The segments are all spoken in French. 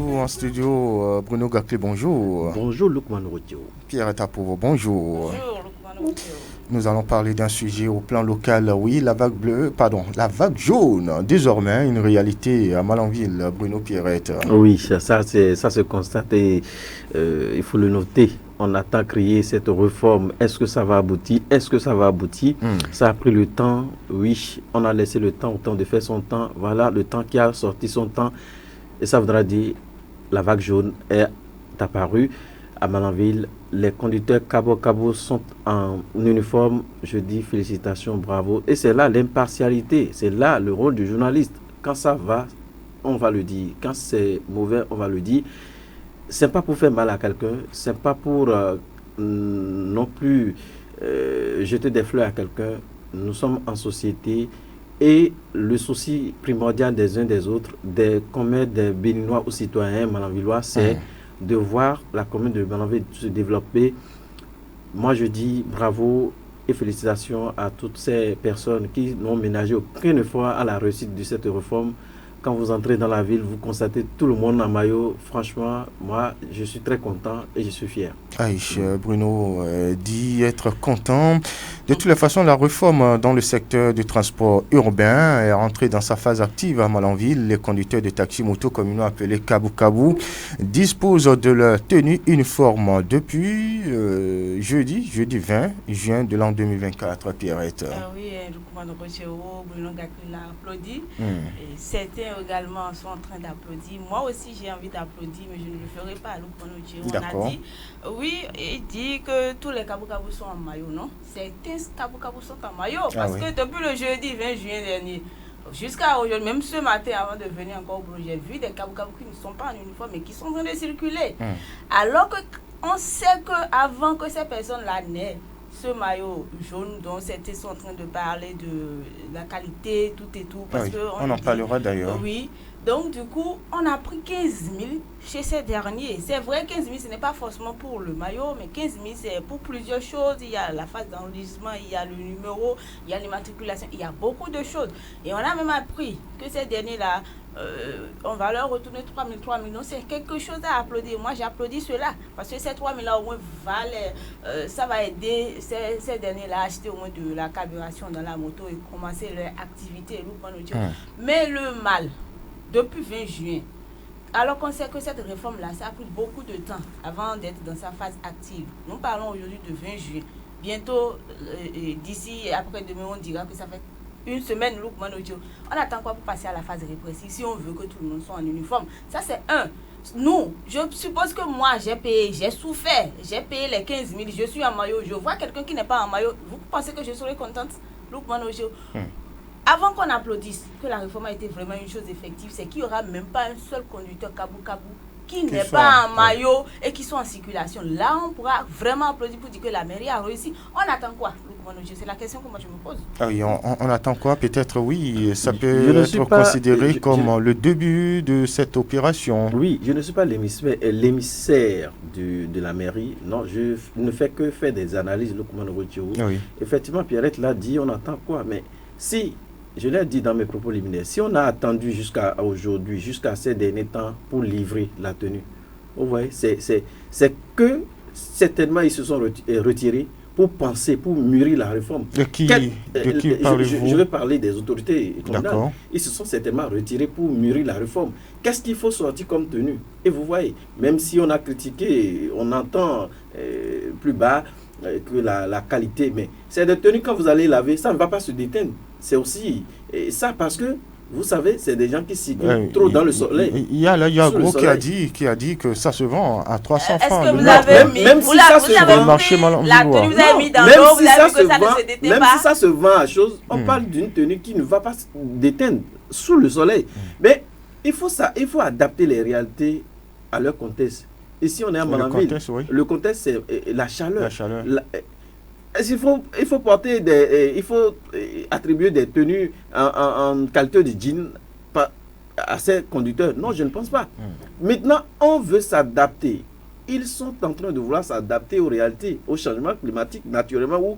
nous en studio Bruno Gaclé, bonjour. Bonjour Lukman Rodio. Pierre Tapovo, bonjour. Bonjour Lukman Rodio. Nous allons parler d'un sujet au plan local, oui, la vague jaune, désormais une réalité à Malanville, Bruno Pierrette. Oui, ça se constate et il faut le noter. On attend créer cette réforme. Est-ce que ça va aboutir? Ça a pris le temps. Oui, on a laissé le temps au temps de faire son temps. Voilà, le temps qui a sorti son temps. Et ça voudra dire la vague jaune est apparue à Malanville. Les conducteurs Cabo sont en uniforme. Je dis félicitations, bravo. Et c'est là l'impartialité. C'est là le rôle du journaliste. Quand ça va, on va le dire. Quand c'est mauvais, on va le dire. C'est pas pour faire mal à quelqu'un, c'est pas pour non plus jeter des fleurs à quelqu'un. Nous sommes en société et le souci primordial des uns des autres, des Béninois ou citoyens malanvillois, c'est de voir la commune de Malanville se développer. Moi je dis bravo et félicitations à toutes ces personnes qui n'ont ménagé aucun effort à la réussite de cette réforme. Quand vous entrez dans la ville, vous constatez tout le monde en maillot. Franchement, moi, je suis très content et je suis fier. Aïch, Bruno dit être content. De toutes les façons, la réforme dans le secteur du transport urbain est rentrée dans sa phase active à Malanville. Les conducteurs de taxi moto communaux appelés Kabou disposent de leur tenue uniforme depuis jeudi 20 juin de l'an 2024. Pierrette. Oui, Lukman Rodio, Bruno Gaclé l'a applaudi. Et certains également sont en train d'applaudir. Moi aussi, j'ai envie d'applaudir, mais je ne le ferai pas. Lukman Rodio, on a dit, oui, il dit que tous les Kabou sont en maillot, non? Certains Kabou sont en maillot, parce que depuis le jeudi 20 juin dernier, jusqu'à aujourd'hui, même ce matin, avant de venir encore au boulot, j'ai vu des Kabou qui ne sont pas en uniforme, mais qui sont en train de circuler. Alors qu'on sait qu'avant que ces personnes-là naissent, ce maillot jaune dont certains sont en train de parler de la qualité, tout et tout. Parce que on en parlera d'ailleurs. Oui, donc du coup, on a pris 15 000 chez ces derniers. C'est vrai, 15 000, ce n'est pas forcément pour le maillot, mais 15 000, c'est pour plusieurs choses. Il y a la phase d'enregistrement, il y a le numéro, il y a l'immatriculation, il y a beaucoup de choses. Et on a même appris que ces derniers-là, on va leur retourner 3 000. Donc c'est quelque chose à applaudir. Moi j'applaudis cela parce que ces 3 000 là au moins ça va aider ces derniers là à acheter au moins de la carburation dans la moto et commencer leur activité. Mais le mal, depuis 20 juin, alors qu'on sait que cette réforme là, ça a pris beaucoup de temps avant d'être dans sa phase active. Nous parlons aujourd'hui de 20 juin. Bientôt, d'ici après-demain, on dira que ça fait une semaine, Lukman Rodio. On attend quoi pour passer à la phase répressive si on veut que tout le monde soit en uniforme? Ça, c'est un. Nous, je suppose que moi, j'ai payé, j'ai souffert, j'ai payé les 15 000, je suis en maillot. Je vois quelqu'un qui n'est pas en maillot. Vous pensez que je serai contente, Lukman Rodio? Avant qu'on applaudisse que la réforme a été vraiment une chose effective, c'est qu'il n'y aura même pas un seul conducteur Kabou qui n'est pas en maillot et qui sont en circulation. Là, on pourra vraiment applaudir pour dire que la mairie a réussi. On attend quoi? C'est la question que moi je me pose. Ah oui, on attend quoi? Peut-être, oui, ça peut être considéré comme le début de cette opération. Oui, je ne suis pas l'émissaire de la mairie. Non, je ne fais que faire des analyses. Oui. Effectivement, Pierrette l'a dit, on attend quoi? Mais si, je l'ai dit dans mes propos liminaires, si on a attendu jusqu'à aujourd'hui, jusqu'à ces derniers temps pour livrer la tenue, vous voyez, c'est que certainement ils se sont retirés pour penser, pour mûrir la réforme. De qui parlez-vous? Je vais parler des autorités communales. D'accord. Ils se sont certainement retirés pour mûrir la réforme. Qu'est-ce qu'il faut sortir comme tenue? Et vous voyez, même si on a critiqué, on entend plus bas que la qualité, mais c'est des tenues, quand vous allez laver, ça ne va pas se déteindre. C'est aussi ça parce que vous savez, c'est des gens qui circulent trop dans le soleil. Il y a Gros qui a dit que ça se vend à 300 francs. Est-ce que vous avez mis, même si ça se vend, marché la tenue, vous avez mis dans l'eau, vous avez vu que ça ne se déteint pas. Même si ça se vend à chose, on parle d'une tenue qui ne va pas se déteindre sous le soleil. Mais il faut adapter les réalités à leur contexte. Ici, on est à Malanville. Le contexte, c'est la chaleur. Il faut porter il faut attribuer des tenues en qualité de jean à ces conducteurs. Non, je ne pense pas. Maintenant, on veut s'adapter. Ils sont en train de vouloir s'adapter aux réalités, au changement climatique, naturellement, où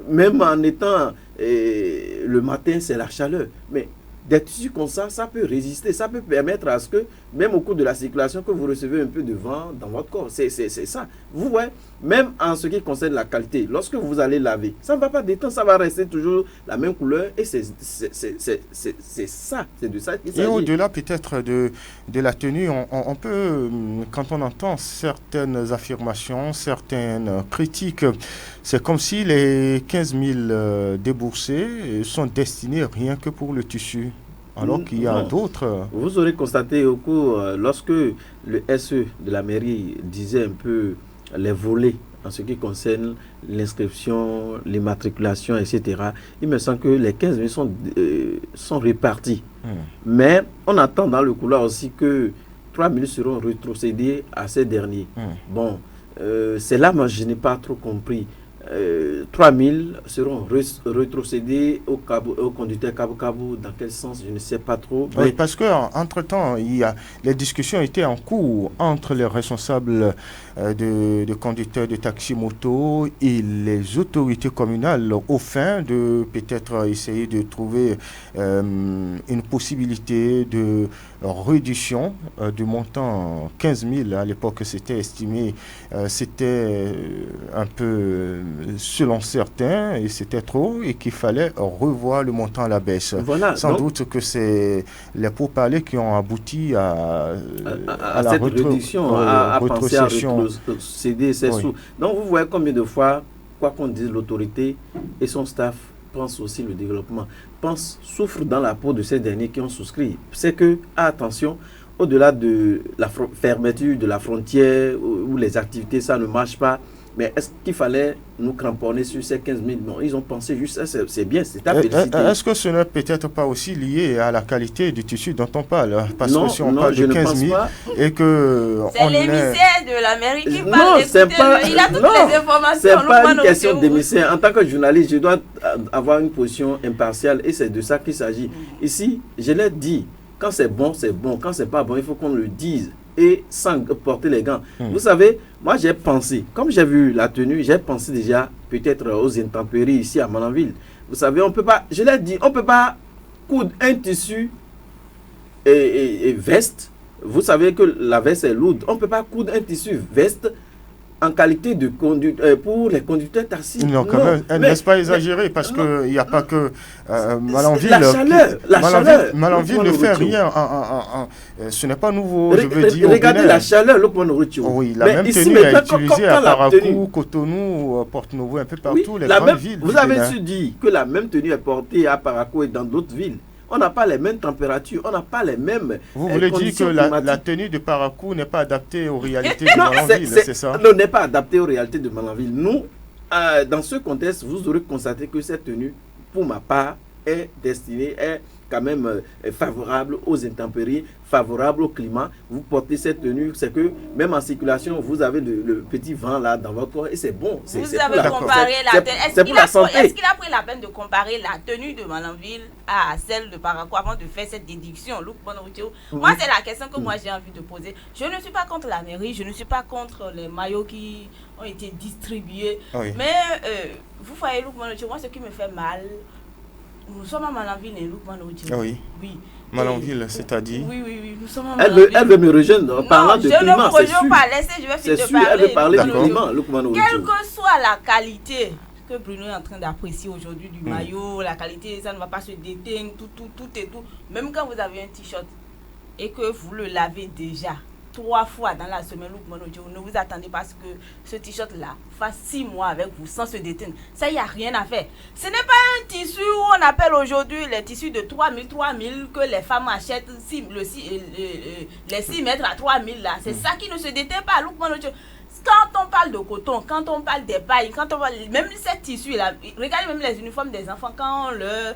même en étant le matin, c'est la chaleur. Mais des tissus comme ça peut résister, ça peut permettre à ce que, même au cours de la circulation, que vous recevez un peu de vent dans votre corps. C'est ça. Vous voyez, même en ce qui concerne la qualité, lorsque vous allez laver, ça ne va pas détendre, ça va rester toujours la même couleur et c'est ça, c'est de ça qu'il s'agit. Et au-delà peut-être de la tenue, on peut, quand on entend certaines affirmations, certaines critiques, c'est comme si les 15 000 déboursés sont destinés rien que pour le tissu. Alors qu'il y a d'autres. Vous aurez constaté au cours, lorsque le SE de la mairie disait un peu les volets en ce qui concerne l'inscription, l'immatriculation, etc., il me semble que les 15 000 sont répartis. Mais on attend dans le couloir aussi que 3 000 seront rétrocédés à ces derniers. Bon, c'est là, moi, je n'ai pas trop compris. 3 000 seront rétrocédés au conducteur Cabo-Cabo. Dans quel sens, je ne sais pas trop. Oui, parce qu'entre-temps, les discussions étaient en cours entre les responsables de conducteurs de taxi-moto et les autorités communales au fin de peut-être essayer de trouver une possibilité de réduction du montant 15 000. À l'époque, c'était estimé, c'était un peu selon certains, et c'était trop, et qu'il fallait revoir le montant à la baisse. Voilà, sans doute que c'est les pourparlers qui ont abouti à la cette réduction, à penser à rétrocéder ces sous. Donc vous voyez combien de fois, quoi qu'on dise, l'autorité et son staff pensent aussi le développement, souffrent dans la peau de ces derniers qui ont souscrit. C'est que, attention, au-delà de la fermeture de la frontière où les activités, ça ne marche pas, mais est-ce qu'il fallait nous cramponner sur ces 15 000? Non, ils ont pensé juste ça, c'est bien, c'est à féliciter. Est-ce que ce n'est peut-être pas aussi lié à la qualité du tissu dont on parle? Parce que si on parle de 15 000 et que... C'est l'émissaire de la mairie qui parle. Non, c'est pas... Il a toutes les informations. C'est pas une question d'émissaire. En tant que journaliste, je dois avoir une position impartiale et c'est de ça qu'il s'agit. Ici, je l'ai dit, quand c'est bon, c'est bon. Quand c'est pas bon, il faut qu'on le dise. Et sans porter les gants. Vous savez, moi j'ai pensé, comme j'ai vu la tenue, j'ai pensé déjà peut-être aux intempéries ici à Malanville. Vous savez, on peut pas, je l'ai dit, on peut pas coudre un tissu et veste. Vous savez que la veste est lourde. On peut pas coudre un tissu veste en qualité de conducteur pour les conducteurs taxi. Non, quand même, n'est-ce pas exagéré? Parce qu'il n'y a pas que Malanville. La chaleur. Malanville ne fait rien. Ce n'est pas nouveau, je veux dire. Regardez la chaleur, oui, la même tenue est utilisée à Parakou, Cotonou, Porto-Novo, un peu partout, les grandes villes. Vous avez su dire que la même tenue est portée à Parakou et dans d'autres villes. On n'a pas les mêmes températures, on n'a pas les mêmes. Vous voulez dire que la tenue de Parakou n'est pas adaptée aux réalités de Malanville, c'est ça? Non, n'est pas adaptée aux réalités de Malanville. Nous, dans ce contexte, vous aurez constaté que cette tenue, pour ma part, est destinée, est quand même favorable aux intempéries, favorable au climat. Vous portez cette tenue, c'est que même en circulation, vous avez le petit vent là dans votre corps et c'est bon. Vous avez comparé la tenue. Est-ce qu'il a pris la peine de comparer la tenue de Malanville à celle de Parakou avant de faire cette déduction? Moi, c'est la question que moi j'ai envie de poser. Je ne suis pas contre la mairie, je ne suis pas contre les maillots qui ont été distribués. Mais vous voyez, moi, ce qui me fait mal, nous sommes à Malanville et oui. Malanville, c'est-à-dire? Oui, nous sommes à Malanville. Elle veut me rejoindre en parlant de climat, je ne me rejoins pas, laissez, je vais finir de parler. Elle veut parler du climat, Quelle que soit la qualité que Bruno est en train d'apprécier aujourd'hui du maillot, la qualité, ça ne va pas se déteindre, tout et tout. Même quand vous avez un t-shirt et que vous le lavez déjà 3 fois dans la semaine, ne vous attendez pas à ce que ce t-shirt-là fasse 6 mois avec vous sans se déteindre. Ça, il n'y a rien à faire. Ce n'est pas un tissu où on appelle aujourd'hui les tissus de 3 000 que les femmes achètent les 6 mètres à 3 000 là. C'est ça qui ne se déteint pas. Quand on parle de coton, quand on parle des pailles, quand on parle même ces tissus-là, regardez même les uniformes des enfants, quand on leur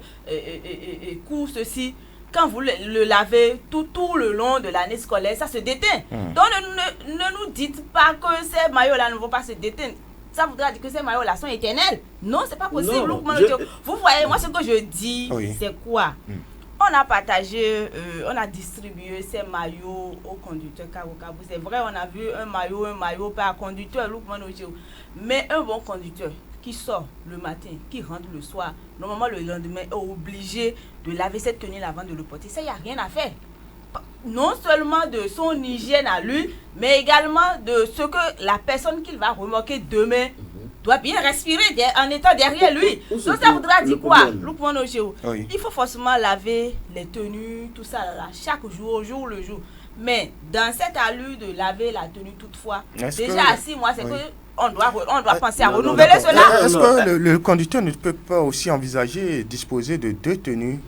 coud ceci, quand vous le lavez tout le long de l'année scolaire, ça se déteint. Donc ne nous dites pas que ces maillots-là ne vont pas se déteindre. Ça voudra dire que ces maillots-là sont éternels. Non, c'est pas possible. Vous voyez, moi ce que je dis, c'est quoi? On a partagé, on a distribué ces maillots aux conducteurs Cabo-Cabo. C'est vrai, on a vu un maillot par conducteur, mais un bon conducteur qui sort le matin, qui rentre le soir, normalement le lendemain est obligé de laver cette tenue avant de le porter. Ça, il n'y a rien à faire. Non seulement de son hygiène à lui, mais également de ce que la personne qu'il va remarquer demain doit bien respirer en étant derrière lui. Donc ça voudra dire quoi? Oui. Il faut forcément laver les tenues, tout ça, là, chaque jour, au jour le jour. Mais dans cette allure de laver la tenue toutefois, déjà à 6 mois, c'est que on doit penser à renouveler cela. Est-ce que le conducteur ne peut pas aussi envisager disposer de 2 tenues?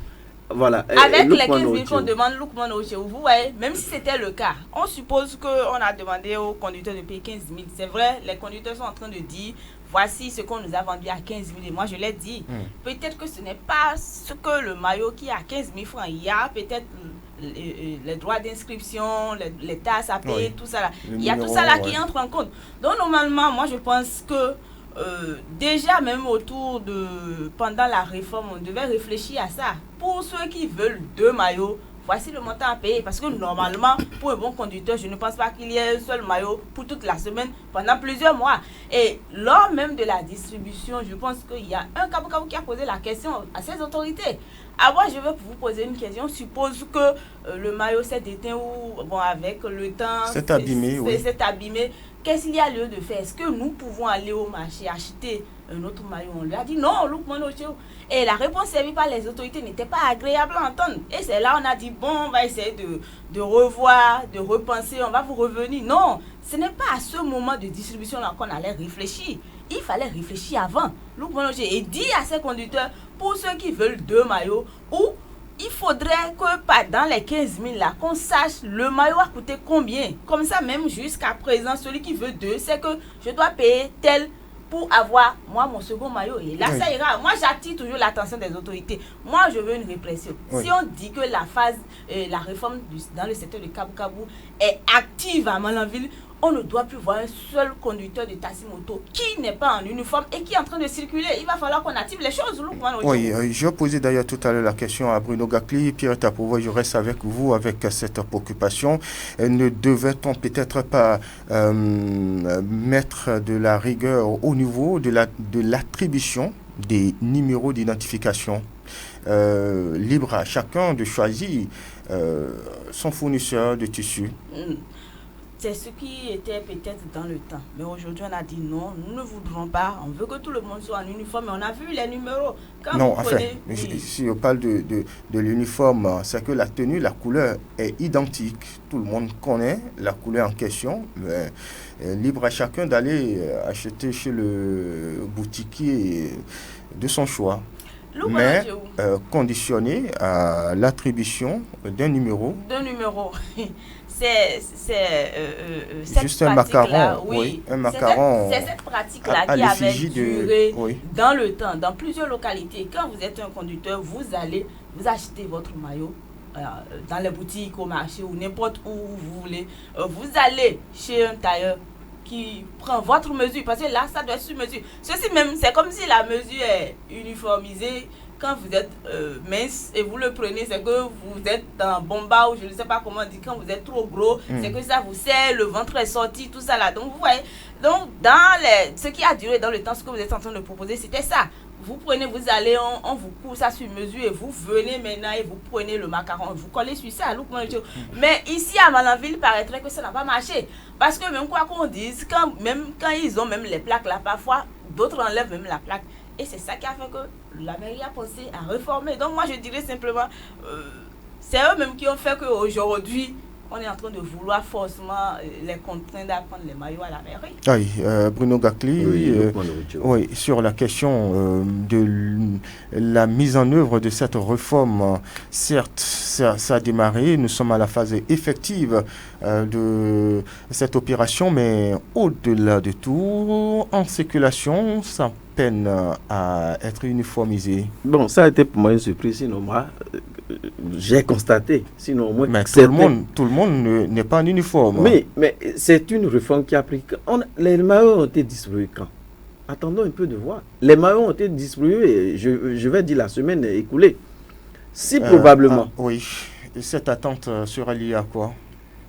Voilà. Avec les 15 000 qu'on demande, vous voyez, même si c'était le cas, on suppose qu'on a demandé aux conducteurs de payer 15 000. C'est vrai, les conducteurs sont en train de dire, voici ce qu'on nous a vendu à 15 000. Et moi, je l'ai dit. Peut-être que ce n'est pas ce que le maillot qui est à 15 000 francs. Il y a peut-être les droits d'inscription, les tasses à payer, tout ça là. Il y a tout ça là qui entre en compte. Donc, normalement, moi, je pense que déjà même pendant la réforme, on devait réfléchir à ça. Pour ceux qui veulent 2 maillots, voici le montant à payer. Parce que normalement, pour un bon conducteur, je ne pense pas qu'il y ait un seul maillot pour toute la semaine pendant plusieurs mois. Et lors même de la distribution, je pense qu'il y a un Kabou qui a posé la question à ces autorités. Moi, je vais vous poser une question. Suppose que le maillot s'est déteint ou avec le temps, c'est abîmé. C'est abîmé. Qu'est-ce qu'il y a lieu de faire? Est-ce que nous pouvons aller au marché acheter un autre maillot? On lui a dit non, et la réponse servie par les autorités n'était pas agréable à entendre. Et c'est là on a dit bon, on va essayer de revoir, de repenser, on va vous revenir. Non, ce n'est pas à ce moment de distribution là qu'on allait réfléchir. Il fallait réfléchir avant. Et dit à ses conducteurs, pour ceux qui veulent 2 maillots, ou il faudrait que dans les 15 000 là, qu'on sache le maillot a coûté combien. Comme ça, même jusqu'à présent, celui qui veut 2, c'est que je dois payer tel pour avoir, moi, mon second maillot. Et là, ça ira. Moi, j'attire toujours l'attention des autorités. Moi, je veux une répression. Si on dit que la réforme dans le secteur de Kabou est active à Malanville, on ne doit plus voir un seul conducteur de taxi-moto qui n'est pas en uniforme et qui est en train de circuler. Il va falloir qu'on active les choses. Oui, je posais d'ailleurs tout à l'heure la question à Bruno Gakli. Pierre Tapouva, je reste avec vous avec cette préoccupation. Ne devait-on peut-être pas mettre de la rigueur au niveau de l'attribution des numéros d'identification? Libre à chacun de choisir son fournisseur de tissu. C'est ce qui était peut-être dans le temps. Mais aujourd'hui, on a dit non, nous ne voudrons pas. On veut que tout le monde soit en uniforme. Mais on a vu les numéros. Si on parle de l'uniforme, c'est que la tenue, la couleur est identique. Tout le monde connaît la couleur en question. Mais, libre à chacun d'aller acheter chez le boutiquier de son choix. Mais conditionné à l'attribution d'un numéro. C'est juste un macaron, un macaron. C'est cette pratique-là qui avait duré dans le temps, dans plusieurs localités. Quand vous êtes un conducteur, vous allez vous acheter votre maillot dans les boutiques, au marché ou n'importe où vous voulez. Vous allez chez un tailleur qui prend votre mesure, parce que là, ça doit être sur mesure. Ceci même, c'est comme si la mesure est uniformisée. Quand vous êtes mince et vous le prenez, c'est que vous êtes dans bomba ou je ne sais pas comment dire. Quand vous êtes trop gros, c'est que ça vous serre, le ventre est sorti, tout ça là. Donc vous voyez, ce qui a duré dans le temps, ce que vous êtes en train de proposer, c'était ça. Vous prenez, vous allez, on vous court ça sur mesure et vous venez maintenant et vous prenez le macaron, vous collez sur ça. Mais ici à Malanville, il paraîtrait que ça n'a pas marché. Parce que même quoi qu'on dise, quand ils ont même les plaques là, parfois d'autres enlèvent même la plaque. Et c'est ça qui a fait que la mairie a pensé à réformer. Donc moi je dirais simplement, c'est eux-mêmes qui ont fait qu'aujourd'hui, on est en train de vouloir forcément les contraindre à prendre les maillots à la mairie. Oui, Bruno Gakli, sur la question de la mise en œuvre de cette réforme, certes, ça a démarré, nous sommes à la phase effective de cette opération, mais au-delà de tout, en circulation, ça peine à être uniformisé. Bon, ça a été pour moi une surprise, sinon moi, j'ai constaté. Sinon, moi, mais tout le monde n'est pas en uniforme. Mais c'est une réforme qui a pris... les maillots ont été distribués quand? Attendons un peu de voir. Les maillots ont été distribués, je vais dire la semaine écoulée. Si probablement... oui, et cette attente sera liée à quoi?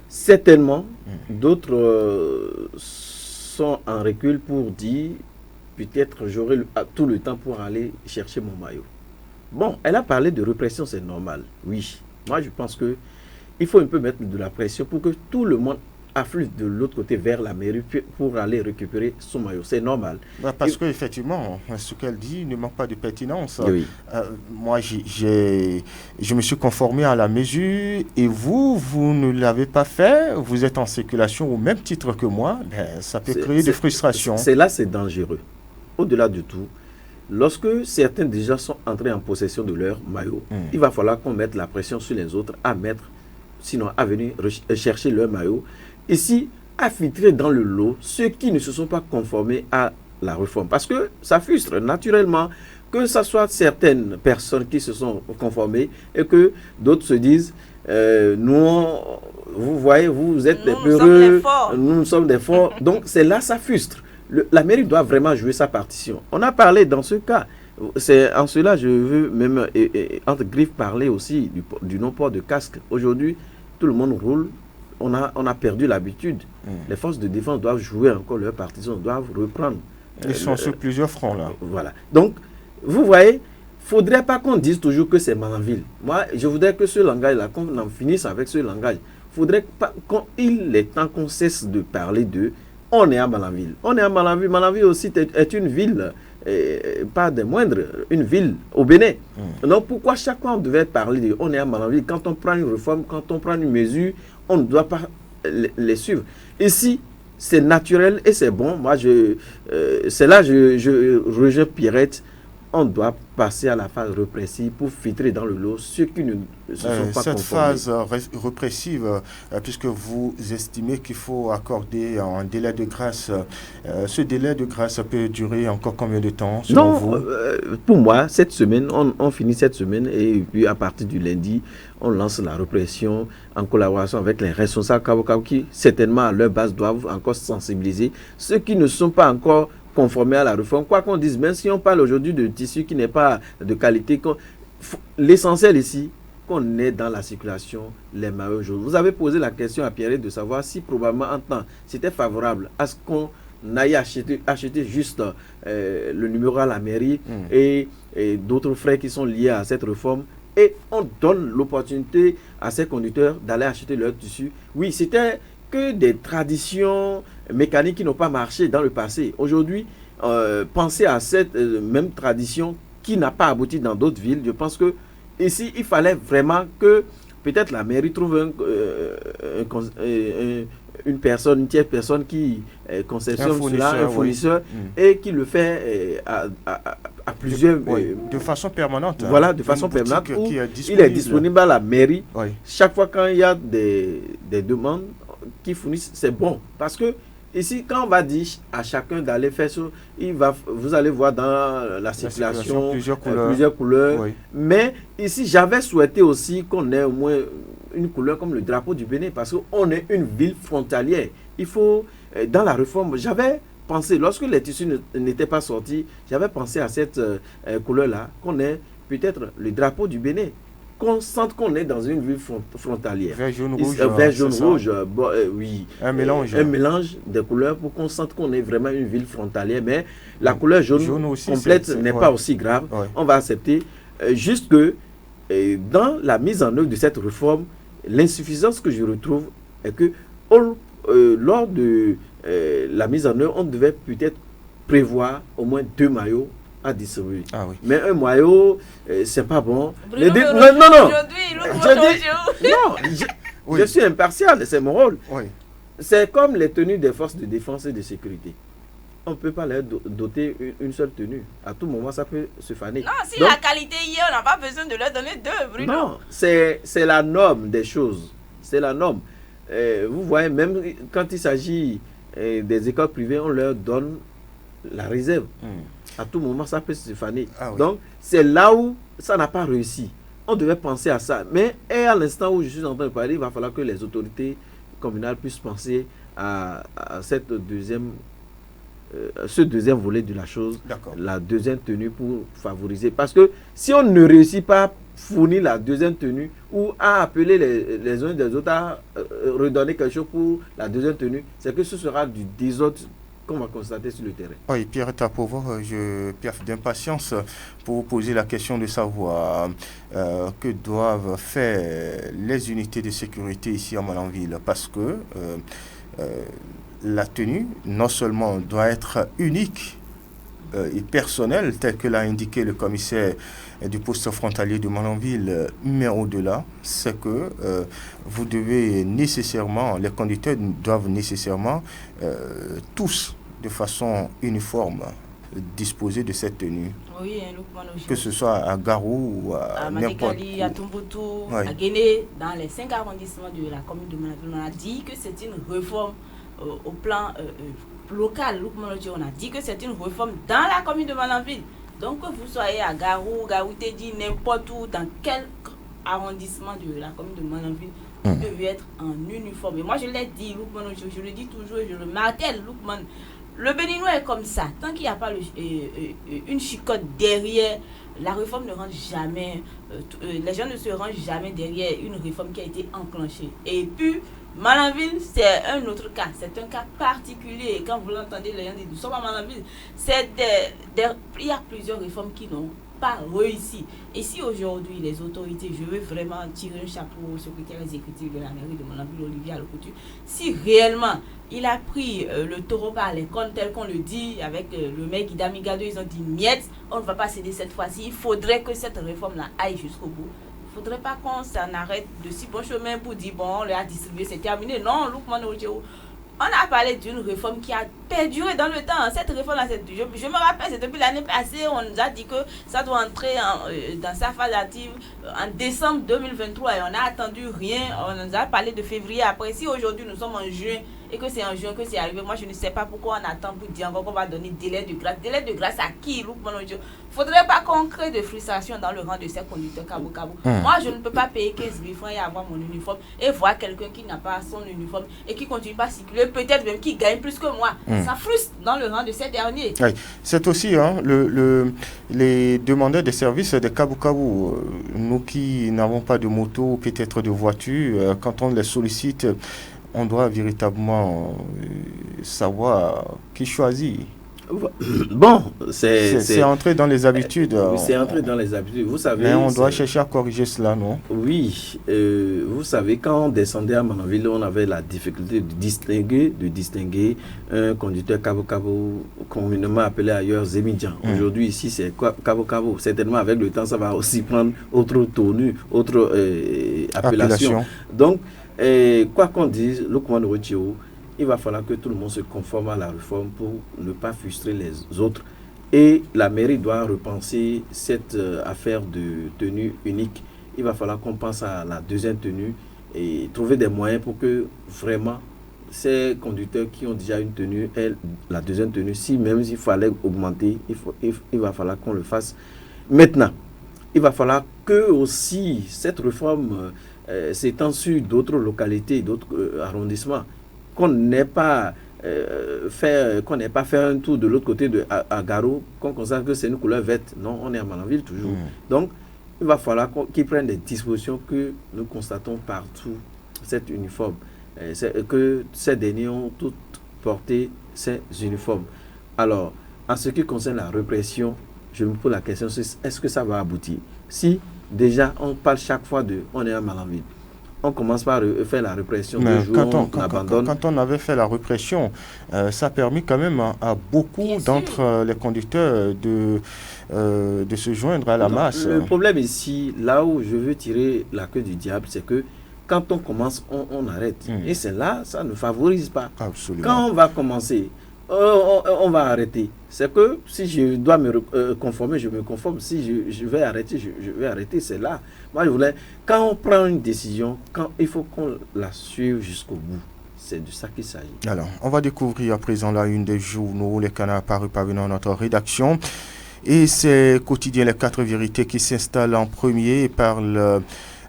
Certainement, d'autres sont en recul pour dire peut-être j'aurai tout le temps pour aller chercher mon maillot. Bon, elle a parlé de répression, c'est normal. Oui, moi je pense que il faut un peu mettre de la pression pour que tout le monde afflue de l'autre côté vers la mairie pour aller récupérer son maillot. C'est normal. Parce qu'effectivement, ce qu'elle dit ne manque pas de pertinence. Oui. Moi, je me suis conformé à la mesure et vous ne l'avez pas fait. Vous êtes en circulation au même titre que moi. Ça peut créer des frustrations. C'est dangereux. Au-delà de tout, lorsque certains déjà sont entrés en possession de leur maillot, il va falloir qu'on mette la pression sur les autres sinon à venir chercher leur maillot. Ici, à filtrer dans le lot ceux qui ne se sont pas conformés à la réforme. Parce que ça frustre naturellement que ce soit certaines personnes qui se sont conformées et que d'autres se disent nous, vous voyez, vous êtes des peureux, nous sommes des forts. Donc c'est là ça frustre. La mairie doit vraiment jouer sa partition. On a parlé dans ce cas. C'est en cela je veux même entre griffes parler aussi du non-port de casque. Aujourd'hui, tout le monde roule. On a perdu l'habitude. Les forces de défense doivent jouer encore leur partition, doivent reprendre. Ils sont sur plusieurs fronts là. Voilà. Donc, vous voyez, il ne faudrait pas qu'on dise toujours que c'est Malanville. Moi, je voudrais que ce langage-là, qu'on en finisse avec ce langage. Il faudrait pas il est temps qu'on cesse de parler de on est à Malanville. On est à Malanville. Malanville aussi est une ville, pas des moindres, une ville au Bénin. Donc, pourquoi chaque fois on devait parler de on est à Malanville? Quand on prend une réforme, quand on prend une mesure, on ne doit pas les suivre. Ici, c'est naturel et c'est bon. Moi, c'est là je rejoins Pierrette. On doit passer à la phase répressive pour filtrer dans le lot ceux qui ne se sont pas cette conformés. phase répressive, puisque vous estimez qu'il faut accorder un délai de grâce, ce délai de grâce peut durer encore combien de temps selon vous? Pour moi, cette semaine, on finit cette semaine et puis à partir du lundi, on lance la répression en collaboration avec les responsables qui certainement à leur base doivent encore sensibiliser ceux qui ne sont pas encore conformés à la réforme. Quoi qu'on dise, même si on parle aujourd'hui de tissu qui n'est pas de qualité, l'essentiel ici, qu'on est dans la circulation, les maillots jaunes. Vous avez posé la question à Pierre de savoir si probablement en temps, c'était favorable à ce qu'on aille acheter juste le numéro à la mairie et d'autres frais qui sont liés à cette réforme. Et on donne l'opportunité à ces conducteurs d'aller acheter leur tissu. Oui, c'était que des traditions mécaniques qui n'ont pas marché dans le passé. Aujourd'hui, pensez à cette même tradition qui n'a pas abouti dans d'autres villes. Je pense que ici, il fallait vraiment que peut-être la mairie trouve une tierce personne qui conceptionne cela, un fournisseur, et qui le fait à plusieurs... de façon permanente. Voilà, de façon permanente. Il est disponible à la mairie. Oui. Chaque fois quand il y a des demandes qui fournissent, c'est bon. Parce que ici, quand on va dire à chacun d'aller faire ça, vous allez voir dans la circulation plusieurs couleurs. Oui. Mais ici, j'avais souhaité aussi qu'on ait au moins une couleur comme le drapeau du Bénin, parce qu'on est une ville frontalière. Il faut, dans la réforme, j'avais pensé, lorsque les tissus n'étaient pas sortis, j'avais pensé à cette couleur-là, qu'on ait peut-être le drapeau du Bénin. Qu'on sente qu'on est dans une ville frontalière. Vert, jaune, rouge. Vert, jaune, rouge, oui. Un mélange. Un mélange de couleurs pour qu'on sente qu'on est vraiment une ville frontalière. Mais la couleur jaune aussi, complète n'est pas aussi grave. Ouais. On va accepter. Juste que dans la mise en œuvre de cette réforme, l'insuffisance que je retrouve est que lors de la mise en œuvre, on devait peut-être prévoir au moins 2 maillots à distribuer. Ah oui. Mais un maillot, c'est pas bon. Non. Je suis impartial, c'est mon rôle. Oui. C'est comme les tenues des forces de défense et de sécurité. On ne peut pas leur doter une seule tenue. À tout moment, ça peut se faner. Non, si la qualité y est, on n'a pas besoin de leur donner 2, Bruno. Non, c'est la norme des choses. C'est la norme. Vous voyez, même quand il s'agit des écoles privées, on leur donne la réserve. À tout moment, ça peut se faner. Ah, oui. Donc, c'est là où ça n'a pas réussi. On devait penser à ça. Mais à l'instant où je suis en train de parler, il va falloir que les autorités communales puissent penser à ce deuxième volet de la chose, la deuxième tenue pour favoriser. Parce que si on ne réussit pas à fournir la deuxième tenue ou à appeler les uns des autres à redonner quelque chose pour la deuxième tenue, c'est que ce sera du désordre qu'on va constater sur le terrain. Oui, Pierre Tapovo, je piaffe d'impatience pour vous poser la question de savoir que doivent faire les unités de sécurité ici à Malanville, parce que la tenue, non seulement doit être unique et personnelle, tel que l'a indiqué le commissaire du poste frontalier de Malanville, mais au-delà, c'est que vous devez nécessairement, les conducteurs doivent nécessairement tous, de façon uniforme, disposer de cette tenue. Oui, que ce soit à Garou ou à n'importe Madikali, à Tomboutou, Oui. à Guéné, dans les 5 arrondissements de la commune de Malanville. On a dit que c'est une réforme au plan local. On a dit que c'est une réforme dans la commune de Malanville. Donc que vous soyez à Garou, Gaoutédi, n'importe où, dans quel arrondissement de la commune de Malanville, vous devez être en uniforme. Et moi je l'ai dit, je le dis toujours, je le martèle, le Béninois est comme ça. Tant qu'il n'y a pas une chicotte derrière, la réforme ne rentre jamais. Les gens ne se rangent jamais derrière une réforme qui a été enclenchée. Et puis, Malanville, c'est un autre cas. C'est un cas particulier. Et quand vous l'entendez, les gens disent, nous sommes à Malanville. Il y a plusieurs réformes qui n'ont pas réussi. Et si aujourd'hui, les autorités, je veux vraiment tirer un chapeau au secrétaire exécutif de la mairie de Malanville, Olivier Alocotu, si réellement il a pris le taureau par les cornes tel qu'on le dit avec le maire Guida Migado, ils ont dit miette, on ne va pas céder cette fois-ci. Il faudrait que cette réforme-là aille jusqu'au bout. Il ne faudrait pas qu'on s'en arrête de si bon chemin pour dire bon, on l'a distribué, c'est terminé. Non, Lukman Oudjou, on a parlé d'une réforme qui a perduré dans le temps. Cette réforme-là, je me rappelle, c'est depuis l'année passée, on nous a dit que ça doit entrer dans sa phase active en décembre 2023 et on n'a attendu rien. On nous a parlé de février après. Si aujourd'hui nous sommes en juin et que c'est en juin que c'est arrivé, moi je ne sais pas pourquoi on attend pour dire encore qu'on va donner délai de grâce. Délai de grâce à qui, Il ne faudrait pas qu'on crée de frustration dans le rang de ces conducteurs Kabou-Kabou. Moi je ne peux pas payer 15 000 francs et avoir mon uniforme et voir quelqu'un qui n'a pas son uniforme et qui continue pas à circuler, peut-être même qui gagne plus que moi. Ça frustre dans le rang de ces derniers. Oui. C'est aussi les demandeurs de services de Kabou-Kabou. Nous qui n'avons pas de moto, peut-être de voiture, quand on les sollicite, on doit véritablement savoir qui choisit. Bon, c'est entré dans les habitudes. C'est entré dans les habitudes. Vous savez. Mais on doit chercher à corriger cela, non? Oui. Vous savez, quand on descendait à Malanville, on avait la difficulté de distinguer un conducteur Kabou-Kabou, communément appelé ailleurs Zémidjan. Aujourd'hui, ici, c'est Kabou-Kabou. Certainement, avec le temps, ça va aussi prendre autre tenue, autre appellation. Donc, quoi qu'on dise, le commandant Rothio, il va falloir que tout le monde se conforme à la réforme pour ne pas frustrer les autres. Et la mairie doit repenser cette affaire de tenue unique. Il va falloir qu'on pense à la deuxième tenue et trouver des moyens pour que vraiment ces conducteurs qui ont déjà une tenue, la deuxième tenue, si même s'il fallait augmenter, il va falloir qu'on le fasse. Maintenant, il va falloir que aussi cette réforme s'étend sur d'autres localités, d'autres arrondissements. Qu'on n'ait pas fait un tour de l'autre côté à Garou, qu'on constate que c'est une couleur verte. Non, on est à Malanville toujours. Donc, il va falloir qu'ils prennent des dispositions que nous constatons partout, cet uniforme. Que ces derniers ont toutes porté ces uniformes. Alors, en ce qui concerne la répression, je me pose la question, est-ce que ça va aboutir? Si déjà on parle chaque fois on est à Malanville, on commence par faire la répression. Quand on avait fait la répression, ça a permis quand même à beaucoup d'entre les conducteurs de se joindre à la masse. Le problème ici, là où je veux tirer la queue du diable, c'est que quand on commence, on arrête. Et c'est là, ça ne favorise pas. Absolument. Quand on va commencer, on va arrêter. C'est que si je dois me conformer, je me conforme. Si je vais arrêter, je vais arrêter. C'est là. Moi, quand on prend une décision, il faut qu'on la suive jusqu'au bout. C'est de ça qu'il s'agit. Alors, on va découvrir à présent la une des journaux, les canards parus parvenant à notre rédaction. Et c'est quotidien Les 4 vérités qui s'installe en premier et parle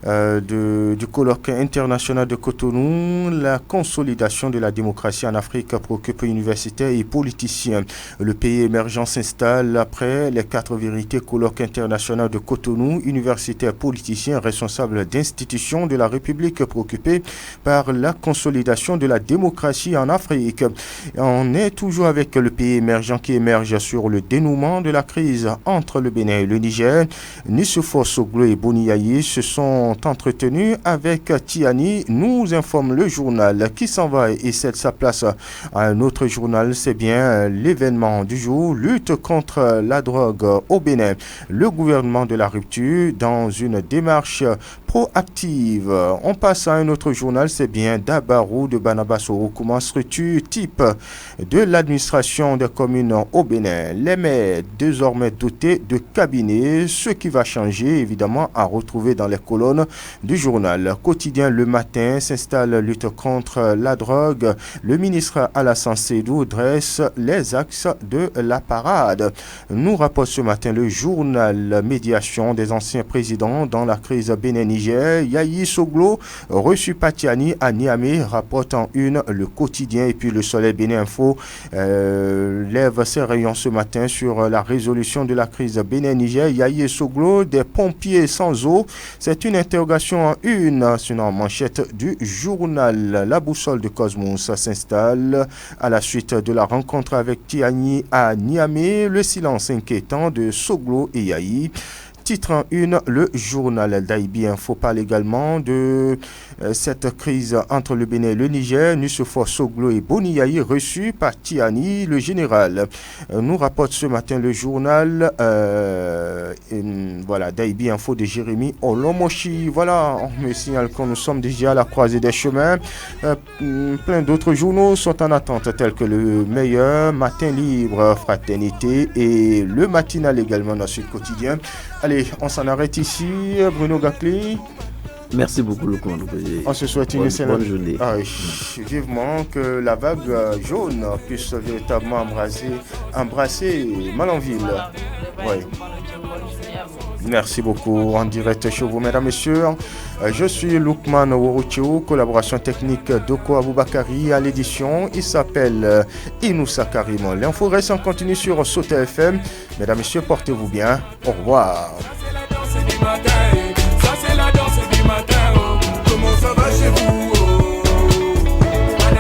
du colloque international de Cotonou. La consolidation de la démocratie en Afrique préoccupe universitaires et politiciens. Le pays émergent s'installe après les 4 vérités colloque international de Cotonou. Universitaires, politiciens, responsables d'institutions de la République préoccupés par la consolidation de la démocratie en Afrique. On est toujours avec le pays émergent qui émerge sur le dénouement de la crise entre le Bénin et le Niger. Nissoufo Soglo et Boni Yayi se sont entretenus avec Tiani, nous informe le journal qui s'en va et cède sa place à un autre journal. C'est bien l'événement du jour, lutte contre la drogue au Bénin. Le gouvernement de la rupture dans une démarche proactive. On passe à un autre journal, c'est bien Dabarou de Banabasoro, comment structure type de l'administration des communes au Bénin. Les maires désormais dotés de cabinets, ce qui va changer évidemment à retrouver dans les colonnes du journal. Quotidien Le Matin s'installe lutte contre la drogue. Le ministre Alassane Sédou dresse les axes de la parade. Nous rapporte ce matin le journal Médiation des anciens présidents dans la crise Bénin-Niger. Yayi Soglo reçu Patiani à Niamey, rapporte en une le quotidien. Et puis le Soleil Bénin Info lève ses rayons ce matin sur la résolution de la crise Bénin-Niger. Yayi Soglo, des pompiers sans eau, c'est une interrogation en une sur la manchette du journal. La boussole de Cosmos s'installe à la suite de la rencontre avec Tiani à Niamey. Le silence inquiétant de Soglo et Yayi. Titre en une, le journal d'Aïbi Info parle également de cette crise entre le Bénin et le Niger. Nissoufo Soglo et Boni Yayi reçus par Tiani, le général. Nous rapporte ce matin le journal voilà, d'Aïbi Info de Jérémy Olomoshi. Voilà, on me signale que nous sommes déjà à la croisée des chemins. Plein d'autres journaux sont en attente, tels que le Meilleur, Matin Libre, Fraternité et le Matinal également dans Sud Quotidien. Allez, on s'en arrête ici, Bruno Gakli. Merci beaucoup, le commandant. On se souhaite une excellente journée. Vivement que la vague jaune puisse véritablement embrasser Malanville. Oui. Merci beaucoup. En direct chez vous, mesdames, messieurs. Je suis Lukman Worochio, collaboration technique Doko Aboubakari à l'édition. Il s'appelle Inoussa Karim. L'info reste en continu sur Sauter FM. Mesdames, messieurs, portez-vous bien. Au revoir.